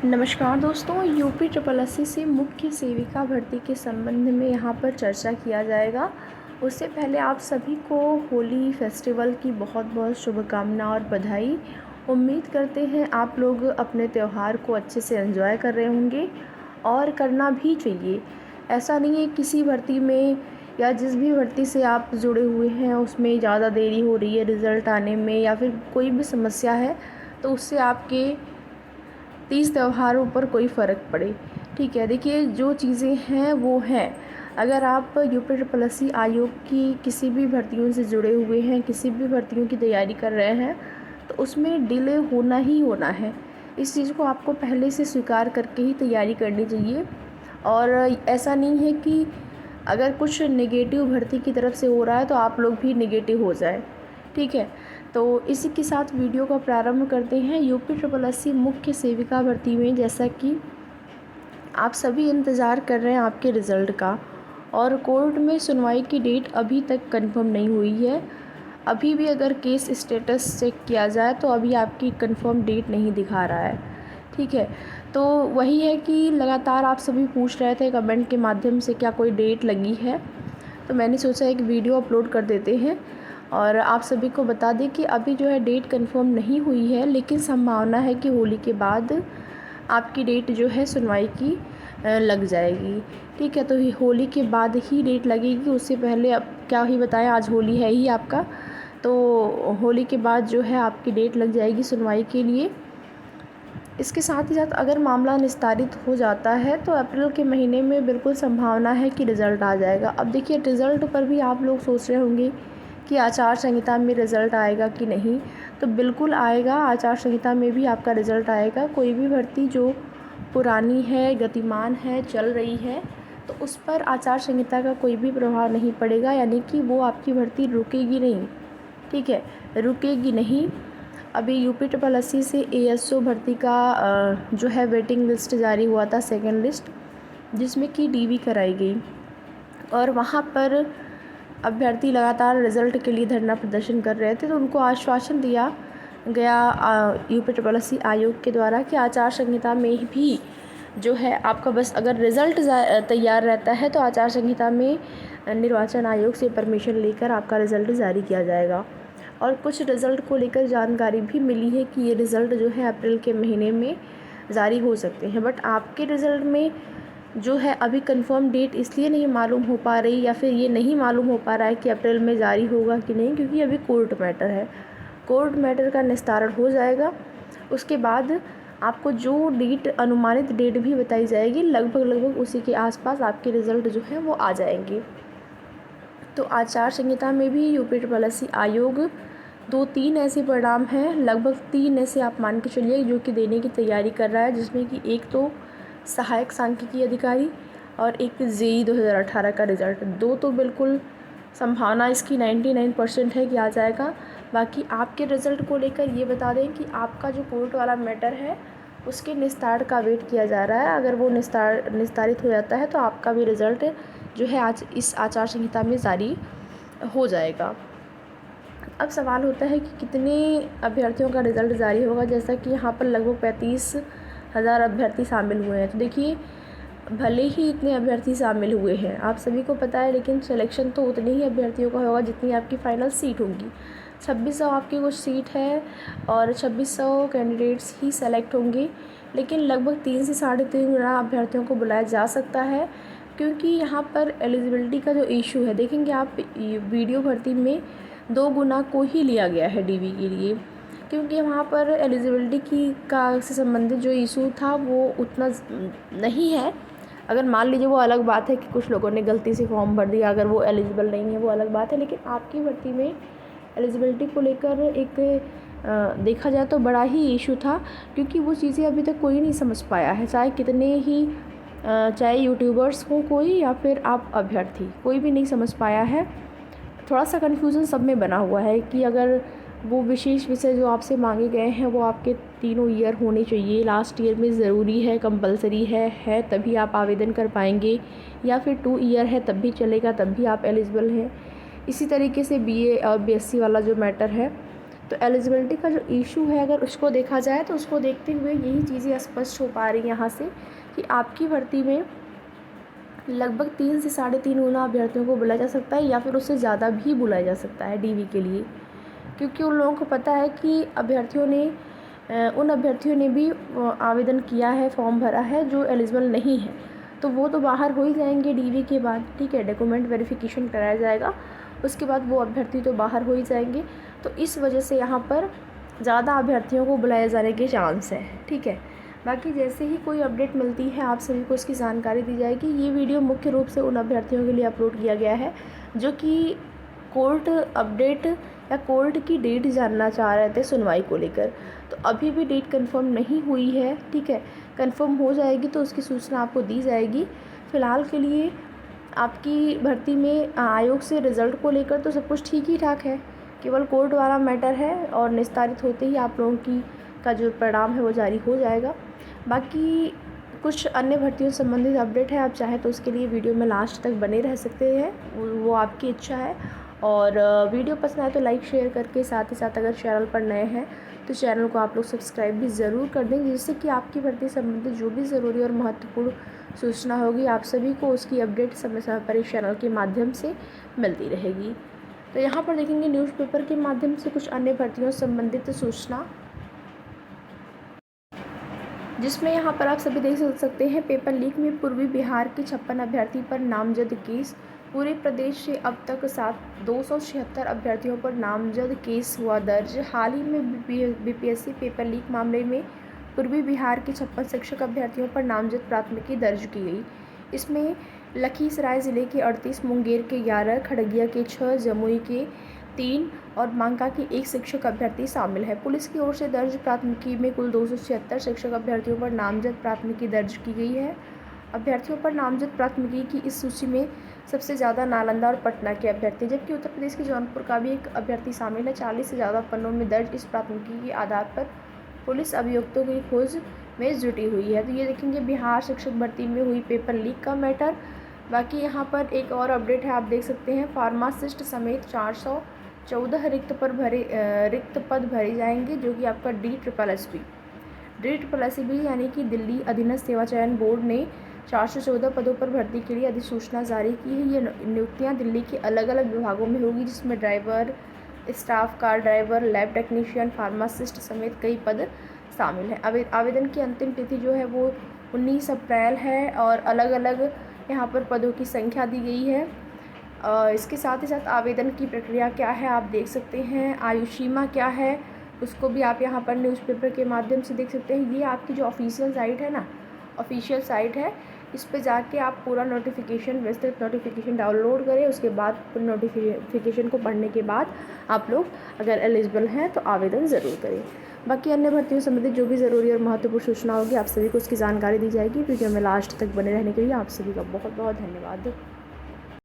नमस्कार दोस्तों, UP triple SC से मुख्य सेविका भर्ती के संबंध में यहाँ पर चर्चा किया जाएगा। उससे पहले आप सभी को होली फेस्टिवल की बहुत बहुत शुभकामनाएं और बधाई। उम्मीद करते हैं आप लोग अपने त्यौहार को अच्छे से एंजॉय कर रहे होंगे और करना भी चाहिए। ऐसा नहीं है किसी भर्ती में या जिस भी भर्ती से आप जुड़े हुए हैं उसमें ज़्यादा देरी हो रही है रिज़ल्ट आने में या फिर कोई भी समस्या है तो उससे आपके 30 त्योहारों पर कोई फ़र्क पड़े। ठीक है, देखिए जो चीज़ें हैं वो हैं। अगर आप यूपी ट्रिपल एससी आयोग की किसी भी भर्तियों से जुड़े हुए हैं, किसी भी भर्तियों की तैयारी कर रहे हैं तो उसमें डिले होना ही होना है। इस चीज़ को आपको पहले से स्वीकार करके ही तैयारी करनी चाहिए। और ऐसा नहीं है कि अगर कुछ नेगेटिव भर्ती की तरफ से हो रहा है तो आप लोग भी नेगेटिव हो जाए। ठीक है, तो इसी के साथ वीडियो का प्रारंभ करते हैं। यूपी ट्रिपल एससी मुख्य सेविका भर्ती में जैसा कि आप सभी इंतज़ार कर रहे हैं आपके रिज़ल्ट का, और कोर्ट में सुनवाई की डेट अभी तक कंफर्म नहीं हुई है। अभी भी अगर केस स्टेटस चेक किया जाए तो अभी आपकी कंफर्म डेट नहीं दिखा रहा है। ठीक है, तो वही है कि लगातार आप सभी पूछ रहे थे कमेंट के माध्यम से क्या कोई डेट लगी है, तो मैंने सोचा एक वीडियो अपलोड कर देते हैं और आप सभी को बता दें कि अभी जो है डेट कंफर्म नहीं हुई है, लेकिन संभावना है कि होली के बाद आपकी डेट जो है सुनवाई की लग जाएगी। ठीक है, तो होली के बाद ही डेट लगेगी, उससे पहले अब क्या ही बताएं, आज होली है ही आपका, तो होली के बाद जो है आपकी डेट लग जाएगी सुनवाई के लिए। इसके साथ ही साथ अगर मामला निस्तारित हो जाता है तो अप्रैल के महीने में बिल्कुल संभावना है कि रिज़ल्ट आ जाएगा। अब देखिए रिज़ल्ट पर भी आप लोग सोच रहे होंगे कि आचार संहिता में रिज़ल्ट आएगा कि नहीं, तो बिल्कुल आएगा। आचार संहिता में भी आपका रिज़ल्ट आएगा। कोई भी भर्ती जो पुरानी है, गतिमान है, चल रही है, तो उस पर आचार संहिता का कोई भी प्रभाव नहीं पड़ेगा, यानी कि वो आपकी भर्ती रुकेगी नहीं। ठीक है, रुकेगी नहीं। अभी यूपी ट्रिपल एससी से एएसओ भर्ती का जो है वेटिंग लिस्ट जारी हुआ था, सेकंड लिस्ट, जिसमें कि डीवी कराई गई और वहाँ पर अभ्यर्थी लगातार रिज़ल्ट के लिए धरना प्रदर्शन कर रहे थे। तो उनको आश्वासन दिया गया यूपी ट्रिपल एससी आयोग के द्वारा कि आचार संहिता में भी जो है आपका बस अगर रिज़ल्ट तैयार रहता है तो आचार संहिता में निर्वाचन आयोग से परमिशन लेकर आपका रिज़ल्ट जारी किया जाएगा। और कुछ रिज़ल्ट को लेकर जानकारी भी मिली है कि ये रिज़ल्ट जो है अप्रैल के महीने में जारी हो सकते हैं। बट आपके रिज़ल्ट में जो है अभी कंफर्म डेट इसलिए नहीं मालूम हो पा रही या फिर ये नहीं मालूम हो पा रहा है कि अप्रैल में जारी होगा कि नहीं, क्योंकि अभी कोर्ट मैटर है। कोर्ट मैटर का निस्तारण हो जाएगा, उसके बाद आपको जो डेट अनुमानित डेट भी बताई जाएगी लगभग उसी के आसपास आपके रिज़ल्ट जो है वो आ जाएंगे। तो आचार संहिता में भी यूपी ट्रिपल एससी आयोग 2-3 ऐसे परिणाम हैं, लगभग 3 ऐसे आप मान के चलिए जो कि देने की तैयारी कर रहा है, जिसमें कि एक तो सहायक सांख्यिकी अधिकारी और एक जेईई 2018 का रिज़ल्ट। 2 तो बिल्कुल संभावना इसकी 99% है कि आ जाएगा। बाकी आपके रिज़ल्ट को लेकर ये बता दें कि आपका जो कोर्ट वाला मैटर है उसके निस्तार का वेट किया जा रहा है। अगर वो निस्तारित हो जाता है तो आपका भी रिज़ल्ट जो है आज इस आचार संहिता में जारी हो जाएगा। अब सवाल होता है कि कितने अभ्यर्थियों का रिज़ल्ट जारी होगा, जैसा कि यहाँ पर लगभग 35,000 अभ्यर्थी शामिल हुए हैं। तो देखिए भले ही इतने अभ्यर्थी शामिल हुए हैं, आप सभी को पता है, लेकिन सिलेक्शन तो उतने ही अभ्यर्थियों का होगा जितनी आपकी फ़ाइनल सीट होंगी। 2600 आपकी कुछ सीट है और 2600 कैंडिडेट्स ही सेलेक्ट होंगे, लेकिन लगभग 3 से 3.5 गुना अभ्यर्थियों को बुलाया जा सकता है, क्योंकि यहाँ पर एलिजिबिलिटी का जो इशू है, देखेंगे आप वीडियो भर्ती में 2 गुना को ही लिया गया है डीवी के लिए, क्योंकि वहाँ पर एलिजिबिलिटी की का से संबंधित जो इशू था वो उतना नहीं है। अगर मान लीजिए वो अलग बात है कि कुछ लोगों ने गलती से फॉर्म भर दिया, अगर वो एलिजिबल नहीं है वो अलग बात है, लेकिन आपकी भर्ती में एलिजिबिलिटी को लेकर एक देखा जाए तो बड़ा ही इशू था, क्योंकि वो चीज़ें अभी तक कोई नहीं समझ पाया है, चाहे कितने ही चाहे यूट्यूबर्स हो कोई या फिर आप अभ्यर्थी, कोई भी नहीं समझ पाया है। थोड़ा सा कन्फ्यूज़न सब में बना हुआ है कि अगर वो विशेष विषय जो आपसे मांगे गए हैं वो आपके तीनों ईयर होने चाहिए, लास्ट ईयर में ज़रूरी है, कंपलसरी है तभी आप आवेदन कर पाएंगे, या फिर 2 ईयर है तब भी चलेगा, तब भी आप एलिजिबल हैं। इसी तरीके से बीए और बीएससी वाला जो मैटर है, तो एलिजिबिलिटी का जो इशू है अगर उसको देखा जाए तो उसको देखते हुए यही चीज़ें स्पष्ट हो पा रही हैं यहाँ से कि आपकी भर्ती में लगभग 3 से 3.5 गुना अभ्यर्थियों को बुलाया जा सकता है या फिर उससे ज़्यादा भी बुलाया जा सकता है डीवी के लिए, क्योंकि उन लोगों को पता है कि उन अभ्यर्थियों ने भी आवेदन किया है, फॉर्म भरा है जो एलिजिबल नहीं है, तो वो तो बाहर हो ही जाएंगे डीवी के बाद। ठीक है, डॉक्यूमेंट वेरिफिकेशन कराया जाएगा, उसके बाद वो अभ्यर्थी तो बाहर हो ही जाएंगे। तो इस वजह से यहाँ पर ज़्यादा अभ्यर्थियों को बुलाए जाने के चांस है। ठीक है, बाकी जैसे ही कोई अपडेट मिलती है आप सभी को उसकी जानकारी दी जाएगी। ये वीडियो मुख्य रूप से उन अभ्यर्थियों के लिए अपलोड किया गया है जो कि कोर्ट अपडेट या कोर्ट की डेट जानना चाह रहे थे सुनवाई को लेकर। तो अभी भी डेट कंफर्म नहीं हुई है। ठीक है, कंफर्म हो जाएगी तो उसकी सूचना आपको दी जाएगी। फ़िलहाल के लिए आपकी भर्ती में आयोग से रिज़ल्ट को लेकर तो सब कुछ ठीक ही ठाक है, केवल कोर्ट वाला मैटर है और निस्तारित होते ही आप लोगों की का जो परिणाम है वो जारी हो जाएगा। बाकी कुछ अन्य भर्तियों से संबंधित अपडेट है, आप चाहें तो उसके लिए वीडियो में लास्ट तक बने रह सकते हैं, वो आपकी इच्छा है। और वीडियो पसंद आए तो लाइक शेयर करके, साथ ही साथ अगर चैनल पर नए हैं तो चैनल को आप लोग सब्सक्राइब भी ज़रूर कर दें, जिससे कि आपकी भर्ती संबंधित जो भी ज़रूरी और महत्वपूर्ण सूचना होगी आप सभी को उसकी अपडेट समय समय पर इस चैनल के माध्यम से मिलती रहेगी। तो यहाँ पर देखेंगे न्यूज़पेपर के माध्यम से कुछ अन्य भर्तियों से संबंधित सूचना, जिसमें यहाँ पर आप सभी देख सकते हैं पेपर लीक में पूर्वी बिहार के 56 अभ्यर्थी पर नामजद केस। पूरे प्रदेश से अब तक 276 अभ्यर्थियों पर नामजद केस हुआ दर्ज। हाल ही में बीपीएससी पेपर लीक मामले में पूर्वी बिहार के 56 शिक्षक अभ्यर्थियों पर नामजद प्राथमिकी दर्ज की गई। इसमें लखीसराय ज़िले के 38, मुंगेर के 11, खगड़िया के 6, जमुई के 3 और बांका के 1 शिक्षक अभ्यर्थी शामिल है। पुलिस की ओर से दर्ज प्राथमिकी में कुल 276 शिक्षक अभ्यर्थियों पर नामजद प्राथमिकी दर्ज की गई है। अभ्यर्थियों पर नामजद प्राथमिकी की इस सूची में सबसे ज़्यादा नालंदा और पटना के अभ्यर्थी, जबकि उत्तर प्रदेश के जौनपुर का भी एक अभ्यर्थी शामिल है। 40 से ज़्यादा पन्नों में दर्ज इस प्राथमिकी के आधार पर पुलिस अभियुक्तों की खोज में जुटी हुई है। तो ये देखेंगे बिहार शिक्षक भर्ती में हुई पेपर लीक का मैटर। बाकी यहाँ पर एक और अपडेट है, आप देख सकते हैं फार्मासिस्ट समेत 414 रिक्त पद भरे जाएंगे, जो कि आपका DSSB यानी कि दिल्ली अधीनस्थ सेवा चयन बोर्ड ने 414 पदों पर भर्ती के लिए अधिसूचना जारी की है। ये नियुक्तियाँ दिल्ली के अलग अलग विभागों में होगी, जिसमें driver, staff car driver, lab technician, pharmacist समेत कई पद शामिल हैं। आवेदन की अंतिम तिथि जो है वो 19 अप्रैल है और अलग अलग यहाँ पर पदों की संख्या दी गई है। इसके साथ ही साथ आवेदन की प्रक्रिया क्या है आप देख सकते हैं, आयु सीमा क्या है उसको भी आप यहाँ पर न्यूज़पेपर के माध्यम से देख सकते हैं। ये आपकी जो ऑफिशियल साइट है, इस पे जाके आप पूरा विस्तृत नोटिफिकेशन डाउनलोड करें। उसके बाद पूरे नोटिफिकेशन को पढ़ने के बाद आप लोग अगर एलिजिबल हैं तो आवेदन ज़रूर करें। बाकी अन्य भर्तियों संबंधित जो भी ज़रूरी और महत्वपूर्ण सूचना होगी आप सभी को उसकी जानकारी दी जाएगी। वीडियो में लास्ट तक बने रहने के लिए आप सभी का बहुत बहुत धन्यवाद।